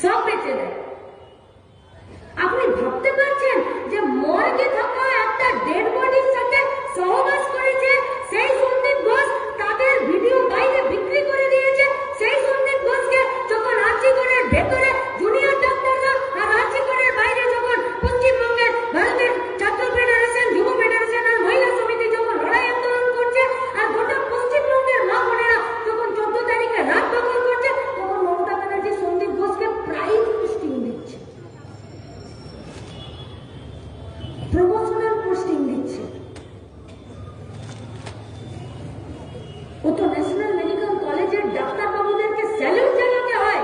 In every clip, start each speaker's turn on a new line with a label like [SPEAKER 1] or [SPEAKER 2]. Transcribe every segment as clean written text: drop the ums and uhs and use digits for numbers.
[SPEAKER 1] সব বেঁচে দেয়। আপনি ভাবতে পারছেন যে মর্গে থাকা একটা ডেড বডির সাথে সহবাস করেছে সেই সন্দীপ ঘোষ, তাদের ভিডিও বাইরে বিক্রি করে দিয়েছে। সেই সন্দীপ ঘোষকে যখন আরজিকরের ভেতরে জুনিয়র ডাক্তাররা আর আরজিকরের বাইরে যখন পশ্চিমবঙ্গের ভারতের ছাত্র ফেডারেশন, যুব ফেডারেশন আর মহিলা সমিতি যখন লড়াই আন্দোলন করছে আর গোটা পশ্চিমবঙ্গের মা বোনেরা যখন 14 তারিখে রাত দখল করছে, তখন মমতা ব্যানার্জি সন্দীপ ঘোষকে প্রাইজ পোস্টিং দিচ্ছে, প্রমোশনাল পোস্টিং দিচ্ছে। ও তো ন্যাশনাল মেডিকেল কলেজের ডাক্তারবাবুদেরকে স্যালুট জানাতে হয়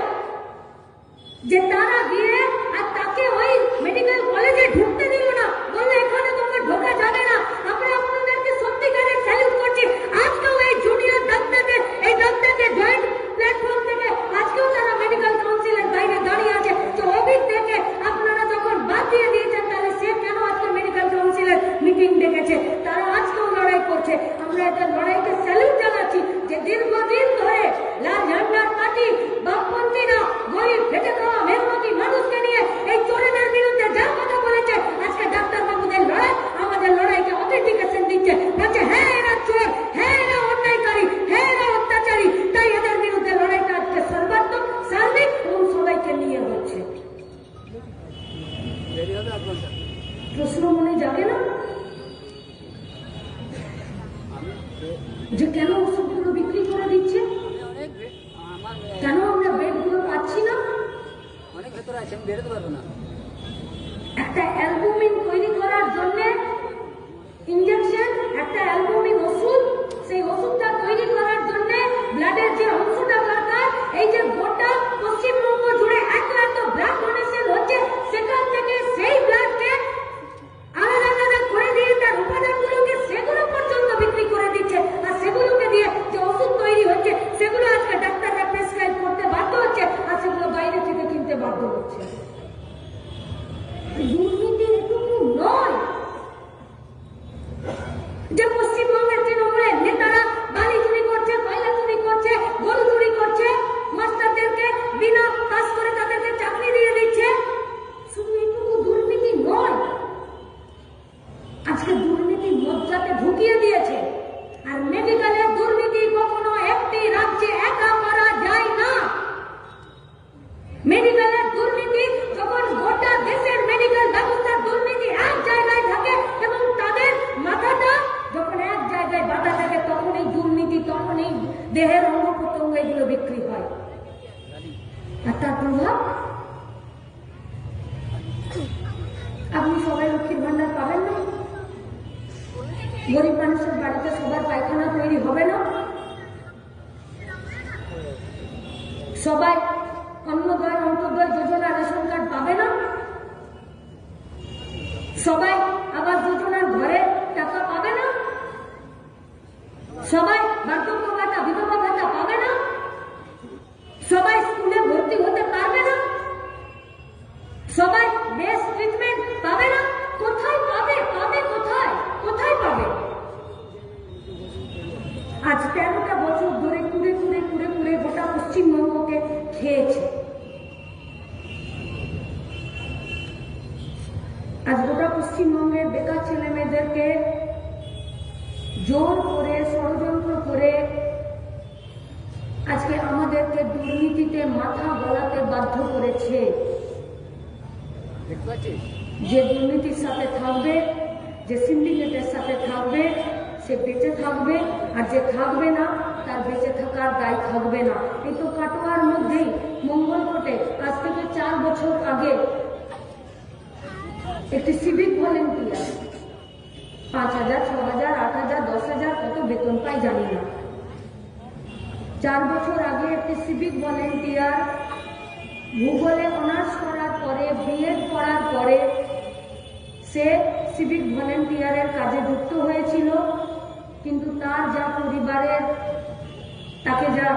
[SPEAKER 1] যে তারা গিয়ে আর তাকে ওই মেডিকেল কলেজে ঢুকতে দিল না, বললে এখানে তোমার ঢোকা যাবে না। আমরা আপনাদেরকে সত্যিকারের স্যালুট করছি। আজকেও এই জুনিয়র ডাক্তারদের, এই ডাক্তারদের জয়েন্ট প্ল্যাটফর্ম থেকে আজকেও তারা মেডিকেল কাউন্সিলের বাইরে দাঁড়িয়ে আছে। তো অভিক থেকে আপনারা যখন বাদ দিয়ে দিয়েছেন, তাহলে সে কেন আজকে মেডিকেল কাউন্সিলের মিটিং ডেকেছে? তারা আজকেও লড়াই করছে। আমরা এদের লড়াইকে স্যালুট জানাচ্ছি যে দীর্ঘদিন ধরে লাল ঝান্ডার পার্টি, বামপন্থীরা গরিব খেটে খাওয়া মেহনতি মানুষকে নিয়ে এই চোরেদের বিরুদ্ধে যা কথা বলেছে, আজকে ডাক্তারবাবুদের লড়াই আমাদের লড়াইকে অথেন্টিকেশন দিচ্ছে। বলছে হ্যাঁ এরা চোর, হ্যাঁ এরা অন্যায়কারী, হ্যাঁ এরা অত্যাচারী, তাই এদের বিরুদ্ধে লড়াইটা আজকে সর্বাত্মক, সার্বিক এবং সবাইকে নিয়ে হচ্ছে। প্রশ্ন মনে যাবে না যে কেন ওষুধগুলো বিক্রি করে দিচ্ছে, কেন আমরা বেডগুলো পাচ্ছি না? একটা অ্যালবুমিন তৈরি করার জন্য ইনজেকশন, একটা অ্যালবুমিন ওষুধ, সেই ওষুধটা তৈরি করার জন্য ব্লাডের যে অংশটা দরকার, এই যে গোটা পশ্চিমবঙ্গ জুড়ে এত ব্লাড ডোনেশন হচ্ছে, সেখান থেকে সেই ব্লাডকে আলাদা আলাদা করে দিয়ে তার উপাদানগুলোকে সেগুলো পর্যন্ত বিক্রি করে দিচ্ছে। আর সেগুলোকে দিয়ে যে ওষুধ তৈরি হচ্ছে, সেগুলো আজকে ডাক্তাররা প্রেসক্রাইব করতে বাধ্য হচ্ছে, আর সেগুলো বাইরে থেকে কিনতে বাধ্য হচ্ছে। দুর্নীতি এটুকু নয় যে পশ্চিমবঙ্গের তৃণমূলের নেতারা বালি চুরি করছে, কয়লা চুরি করছে, গরু চুরি করছে, মাস্টারদেরকে বিনা কাজ করে তাদেরকে চাকরি দিয়ে দিচ্ছে। শুধু এটুকু দুর্নীতি নয়, আজকে দুর্নীতি মজ্জাতে ঢুকিয়ে দিয়েছে। আর মেডিকেলের দুর্নীতি কখনো একটি রাজ্যে একা করা যায় না। মেডিকেলের দুর্নীতি যখন গোটা দেশের মেডিকেল ব্যবস্থার দুর্নীতি এক জায়গায় থাকে এবং তাদের মাথাটা যখন এক জায়গায় বাঁধা থাকে, তখন এই দুর্নীতি, তখন এই দেহের অঙ্গ প্রত্যঙ্গ এগুলো বিক্রি হয়। আর তার প্রভাব আপনি সবাই লক্ষ্মীর ভান্ডার পাবেন না, গরিব মানুষের বাড়িতে সবার পায়খানা তৈরি হবে না, সবাই অন্নদয় অন্তর্দয় যোজনা রেশন কার্ড পাবে না, সবাই আবাস যোজনার ঘরে টাকা পাবে না, সবাই বার্ধক্য ভাতা, বিধবা ভাতা পাবে না, সবাই স্কুলে ভর্তি হতে পারবে না, সবাই বেস্ট ট্রিটমেন্ট পাবে না। কোথায় পাবে? পাবে কোথায়? কোথায় পাবে? আজ 13টা বছর ধরে কুড়ে কুড়ে কুড়ে কুড়ে গোটা পশ্চিমবঙ্গকে খেয়েছে। আজ গোটা পশ্চিমবঙ্গের বেকার ছেলে মেয়েদেরকে জোর করে, ষড়যন্ত্র করে আজকে আমাদেরকে দুর্নীতিতে মাথা গলাতে বাধ্য করেছে। যে দুর্নীতির সাথে থাকবে, যে সিন্ডিকেটের সাথে থাকবে, সে বেঁচে থাকবে, আর যে থাকবে না তার বেঁচে থাকার দায় থাকবে না। এই তো কাটোয়ার মধ্যেই মঙ্গলকোটে আজ থেকে 4 বছর আগে একটি সিভিক ভলেন্টিয়ার 5,000, 6,000, 8,000, 10,000 কত বেতন পাই জানি না। 4 বছর আগে একটি সিভিক ভলেন্টিয়ার ভূগোলে অনার্স করার পরে, বিএড করার পরে সে সিভিক ভলেন্টিয়ারের কাজে যুক্ত হয়েছিল। কিন্তু তার যা পরিবারের তাকে যা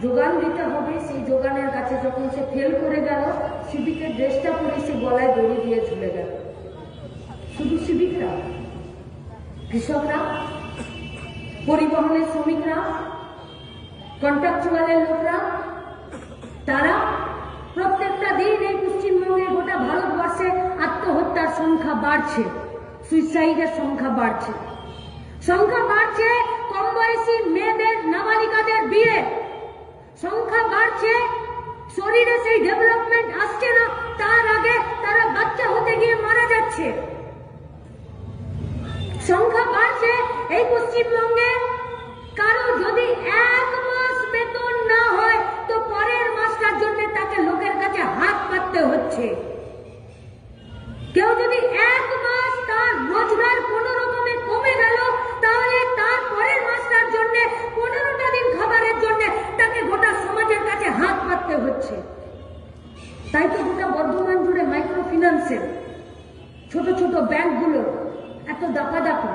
[SPEAKER 1] যোগান দিতে হবে, সেই যোগানের কাছে যখন সে ফেল করে গেল, সিভিকের ড্রেসটা পরে সে গলায় দড়ি দিয়ে ঝুলে গেল। শুধু সিভিকরা, কৃষকরা, পরিবহনের শ্রমিকরা, কন্ট্রাকচুয়ালের লোকরা, তারা প্রত্যেকটা সংখ্যা বাড়ছে, সুইসাইডের সংখ্যা বাড়ছে, কম বয়সী মেয়েদের, নাবালিকাদের বিয়ে সংখ্যা বাড়ছে। শরীরে সেই ডেভেলপমেন্ট আসছে না, তার আগে তারা বাচ্চা হতে গিয়ে মারা যাচ্ছে। সংখ্যা বাড়ছে। এই পশ্চিমবঙ্গে কারো যদি 1 মাস বেতন না হয় তো পরের মাসটার জন্য তাকে লোকের কাছে হাত পাততে হচ্ছে। কেউ যদি 1 মাস তার রোজগার কোনো রকমে কমে গেল তাহলে তার পরের মাসটার জন্য 15টা দিন খাবারের জন্য তাকে গোটা সমাজের কাছে হাত পাততে হচ্ছে। তাই তো গোটা বর্ধমান জুড়ে মাইক্রো ফিন্যান্সের ছোট ছোট ব্যাংকগুলো এত দাপাদাপি।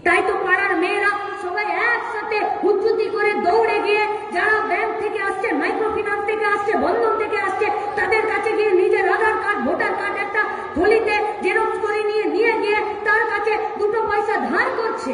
[SPEAKER 1] তাই তো পাড়ার মেয়েরা সবাই একসাথে হুজ্জুতি করে দৌড়ে গিয়ে যারা ব্যাংক থেকে আসছে, মাইক্রো ফিন্যান্স থেকে আসছে, বন্ধন থেকে আসছে, তাদের কাছে গিয়ে নিজের আধার কার্ড, ভোটার কার্ড একটা থলিতে জেরক্স করে নিয়ে গিয়ে তার কাছে 2 পয়সা ধার করছে।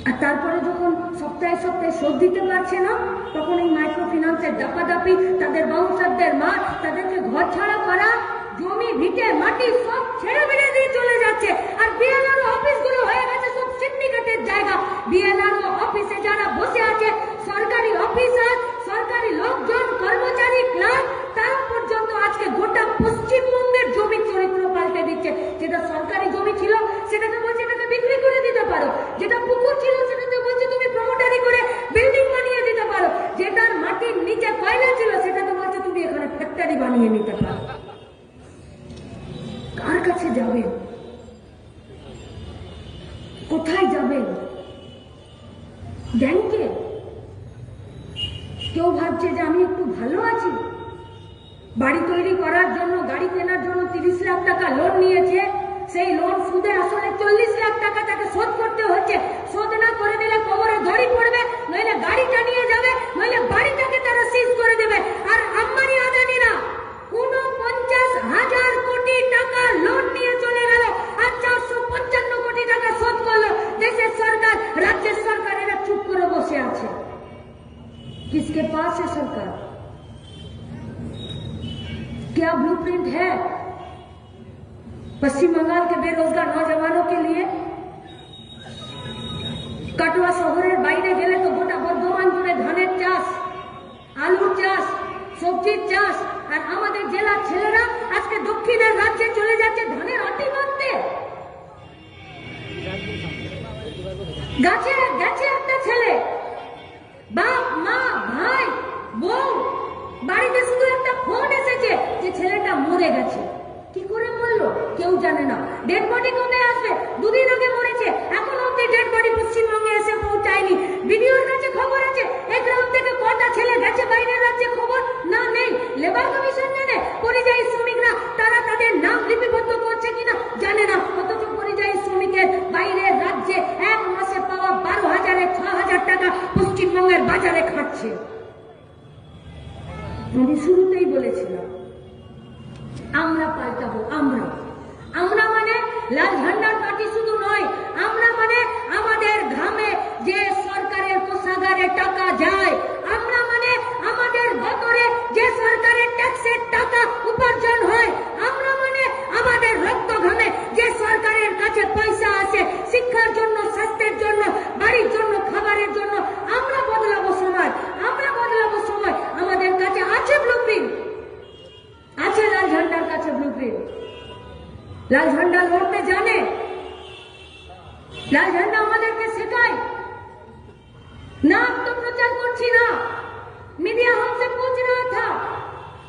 [SPEAKER 1] আর তারপরে যখন সপ্তাহে সপ্তাহে শোধ দিতে পারছে না, তখন এই মাইক্রো ফিন্যান্সের দাপাদাপি, তাদের বাউন্সারদের মার, তাদেরকে ঘর ছাড়া করা, জমি ভিটে মাটি সব ছেড়ে বেড়ে দিয়ে চলে যাচ্ছে। আর বিএলআরও অফিসগুলো হয়ে গেছে সব সিন্ডিকেটের জায়গা। বিএলআরও অফিসে যারা বসে আছে, সরকারি অফিসার, সরকারি লোকজন, কর্মচারী, ক্লার্ক, তারা পর্যন্ত আজকে গোটা পশ্চিমবঙ্গের জমির চরিত্র পাল্টে দিচ্ছে। যেটা সরকারি জমি ছিল সেটাকে বলছে এটাকে বিক্রি করে দিতে পারো, যেটা পুকুর ছিল সেটাকে বলছে তুমি প্রমোটারি করে বিল্ডিং বানিয়ে দিতে পারো, যেটার মাটির নিচে কয়লা ছিল সেটাকে বলছে তুমি এখানে ফ্যাক্টরি বানিয়ে নিতে পারো। কার কাছে যাবেন? কোথায় যাবেন? ব্যাংকে? কেউ ভাবছে যে আমি একটু ভালো আছি, বাড়ি তৈরি করার জন্য, গাড়ি কেনার জন্য 30 লাখ টাকা লোন নিয়েছে, সেই লোন সুদে আসলে 40 লাখ টাকা তাকে শোধ করতে হচ্ছে। শোধ না করে দিলে কোমরে দড়ি পড়বে, নইলে গাড়িটা নিয়ে যাবে, নইলে বাড়িটাকে তারা সিজ করে দেবে। আর আম্বানি আদানিরা 49,000 কোটি টাকা লোন নিয়ে চলে গেল আর 455 কোটি টাকা শোধ করলো। দেশের সরকার, রাজ্যের সরকার এরা চুপ করে বসে আছে। किसके पास है सरकार? क्या ब्लूप्रिंट है पश्चिम बंगाल के बेरोजगार नौजवानों के लिए? কাটোয়া শহরের বাইরে গেলে তো গোটা বর্ধমান জুড়ে ধানের চাষ, আলুর চাষ, সবজির চাষ। আর আমাদের জেলার ছেলেরা আজকে দক্ষিণের রাজ্যে চলে যাচ্ছে ধানের আটি বাঁধতে। গেছে একটা ছেলে, বাপ, মা, ভাই, বউ, বাড়িতে শুধু একটা ফোন এসেছে যে ছেলেটা মরে গেছে। কি করে মরলো কেউ জানে না। ডেড বডি কবে আসবে? 2 দিন আগে মরেছে, এখন অব্দি ডেড বডি পশ্চিমবঙ্গে এসে পৌঁছায়নি। বিডিওর কাছে খবর আছে এই গ্রাম থেকে কটা ছেলে গেছে বাইরের রাজ্যে, খবর না নেই। লেবার কমিশন জানে, পরিযায়ী শ্রমিকরা তারা তাদের নাম লিপিবদ্ধ করছে কিনা জানে না। অথচ পরিযায়ী শ্রমিকের বাইরের রাজ্যে 1 মাসে পাওয়া 12,000 6,000 টাকা পশ্চিমবঙ্গের বাজারে খাচ্ছে। আমি শুরুতেই বলেছিলাম আমরা পাল্টাবো। আমরা মানে লাল ঝান্ডার পার্টি শুধু নয়, আমরা মানে আমাদের ঘামে যে সরকারের কোষাগারে টাকা যায়, আমরা মানে আমাদের বতরে যে সরকারের ট্যাক্সের টাকা উপার্জন হয়, আমরা মানে আমাদের রক্ত ঘামে যে সরকারের কাছে পয়সা আসে শিক্ষার জন্য, স্বাস্থ্যের জন্য, বাড়ির জন্য, খাবারের জন্য। আমরা বদলাবো সমাজ, আমরা বদলাবো সময়। আমাদের কাছে আছে ব্লুপ্রিন্ট, আছে লাল ঝান্ডার কাছে ব্লুপ্রিন্ট। লাল ঝান্ডা লড়তে জানে, লাল ঝান্ডা আমাদেরকে শেখায় না। আত্মপ্রচার করছি না, मीडिया हमसे पूछ रहा था,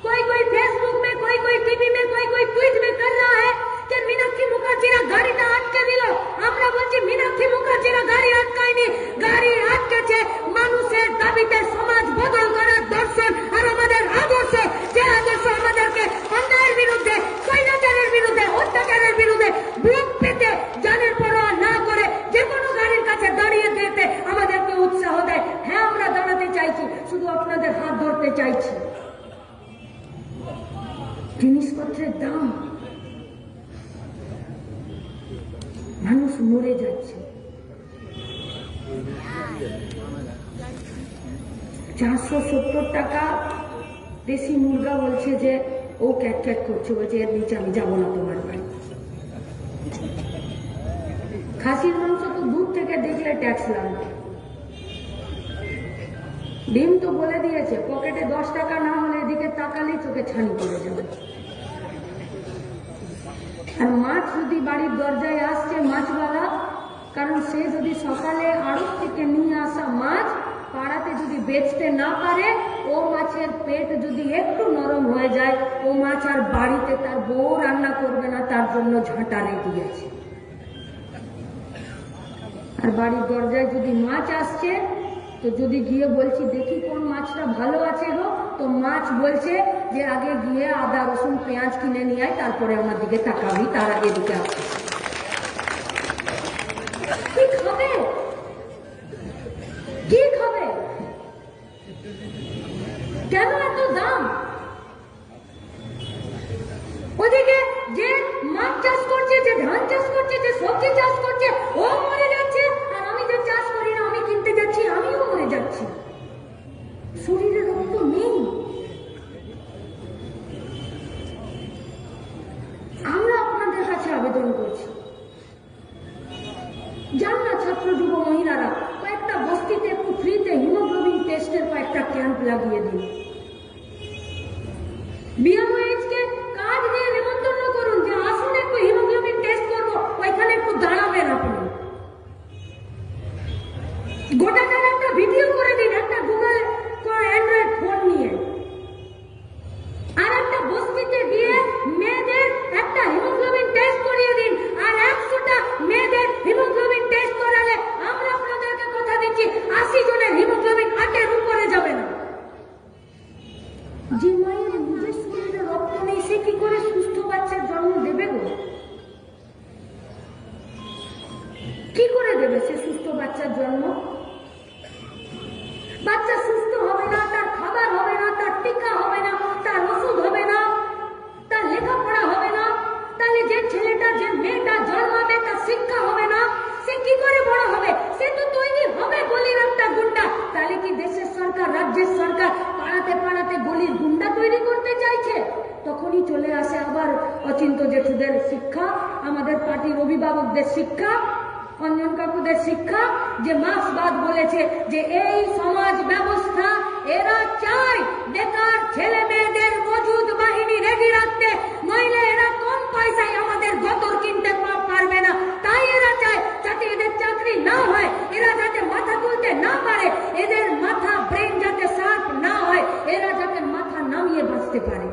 [SPEAKER 1] कोई फेसबुक में, कोई टीवी में, कोई ट्वीट में कर रहा है कि मीनाक्षी मुखार्जीरा गाड़ीটা আটকে দিল। আমরা বলছি मीनाक्षी मुखार्जीরা গাড়ি আটকায়নি, গাড়ি আটকেছে মানুষের দাবিতে সমাজ বদল করার দর্শন আর আমাদের আদর্শ। যে আদর্শ আমাদেরকে অন্যায়ের বিরুদ্ধে, স্বৈরাচারের বিরুদ্ধে, অত্যাচারের বিরুদ্ধে বুক পেতে জানের পরোয়া না করে যে কোনো গাড়ির কাছে দাঁড়িয়ে যেতে আমাদেরকে উৎসাহ দেয়। হ্যাঁ, আমরা দাঁড়াতে চাইছি, শুধু আপনাদের হাত ধরতে চাইছি। জিনিসপত্রের দাম, মানুষ মরে যাচ্ছে। 470 টাকা দেশি মুরগা বলছে যে ও ক্যাট ক্যাট করছে, বলছে এর নিচে আমি যাবো না তোমার বাড়ি। খাসির মাংস তো দূর থেকে দেখলে ট্যাক্স লাগবে। ডিম তো বলে দিয়েছে পকেটে 10 টাকা না হলে এদিকে তাকালেই চোখে ছানি পড়ে যাবে। আর মাছ যদি বাড়ির দরজায় আসছে মাছওয়ালা, কারণ সে যদি সকালে আড়ত থেকে নিয়ে আসা মাছ পাড়াতে যদি বেচতে না পারে, ও মাছের পেট যদি একটু নরম হয়ে যায়, ও মাছ আর বাড়িতে তার বউ রান্না করবে না, তার জন্য ঝাঁটা রেডি আছে। আর বাড়ির দরজায় যদি মাছ আসছে, তো যদি গিয়ে বলছি দেখি কোন মাছটা ভালো আছে গো, তো মাছ বলছে যে আগে গিয়ে আদা রসুন পেঁয়াজ কিনে নিয়ে আয়, তারপরে আমার দিকে তাকাবি, তার আগে দিকে আসবে। কি খাবে, কি খাবে? কেন এত দাম? ওদিকে যে মাছ চাষ করছে, যে ধান চাষ করছে, যে সবজি চাষ করছে, ও মরে যাচ্ছে, আর আমি যে চাষ করি না, আমি কিনতে যাচ্ছি, আমিও মরে যাচ্ছি। শরীরে রক্ত নেই। আমরা আপনাদের কাছে আবেদন করছি, যান না ছাত্র যুব মহিলারা, কয়েকটা বস্তিতে একটু ফ্রিতে হিমোগ্লোবিন টেস্টের কয়েকটা ক্যাম্প লাগিয়ে দিন। BMOH কে কার্ড দিয়ে নিমন্ত্রণ করুন যে আসুন একটু হিমোগ্লোবিন টেস্ট করবো, ওইখানে একটু দাঁড়াবেন আপনি। গোটাটার একটা ভিডিও করে দিন, একটা গুগল অ্যান্ড্রয়েড ফোন নিয়ে, আর একটা বস্তিতে গিয়ে মেয়েদের একটা হিমোগ্লোবিন টেস্ট করিয়ে দিন। আর 100টা মেয়েদের হিমোগ্লোবিন টেস্ট করালে আমরা আপনাদেরকে কথা দিচ্ছি 80 জনের হিমোগ্লোবিন 8-এর উপরে যাবে না। যে মায়ের নিজের শরীরে রক্ত নেই, সে কি করে সুস্থ বাচ্চার জন্ম দেবে গো? কি করে দেবে সে সুস্থ বাচ্চার জন্ম? বাচ্চা সুস্থ হবে না, তার খাবার হবে না, তার টিকা হবে না, তার ওষুধ হবে না, তার লেখাপড়া হবে না, তাহলে যে ছেলেটা যে মেয়েটা জন্মাবে তার শিক্ষা হবে না, সে কি করে বড় হবে? সে তো তৈরি হবে গলির একটা গুন্ডা। তাহলে কি দেশের সরকার, রাজ্যের সরকার পাড়াতে পাড়াতে গলির গুন্ডা তৈরি করতে চাইছে? তখনই চলে আসে আবার অচিন্ত জেঠুদের শিক্ষা, আমাদের পার্টির অভিভাবকদের শিক্ষা, অঞ্জন কাকুদের শিক্ষা, যে মার্ক্সবাদ বলেছে যে এই সমাজ ব্যবস্থা এরা চায় বেকার ছেলে মেয়েদের মজুদ বাহিনী রেডি রাখতে, নইলে এরা কম পয়সায় আমাদের গতর কিনতে পারবে না। তাই এরা চায় যাতে এদের চাকরি না হয়, এরা যাতে মাথা তুলতে না পারে, এদের মাথা ব্রেন যাতে শার্প না হয়, এরা যাতে মাথা নামিয়ে বাঁচতে পারে।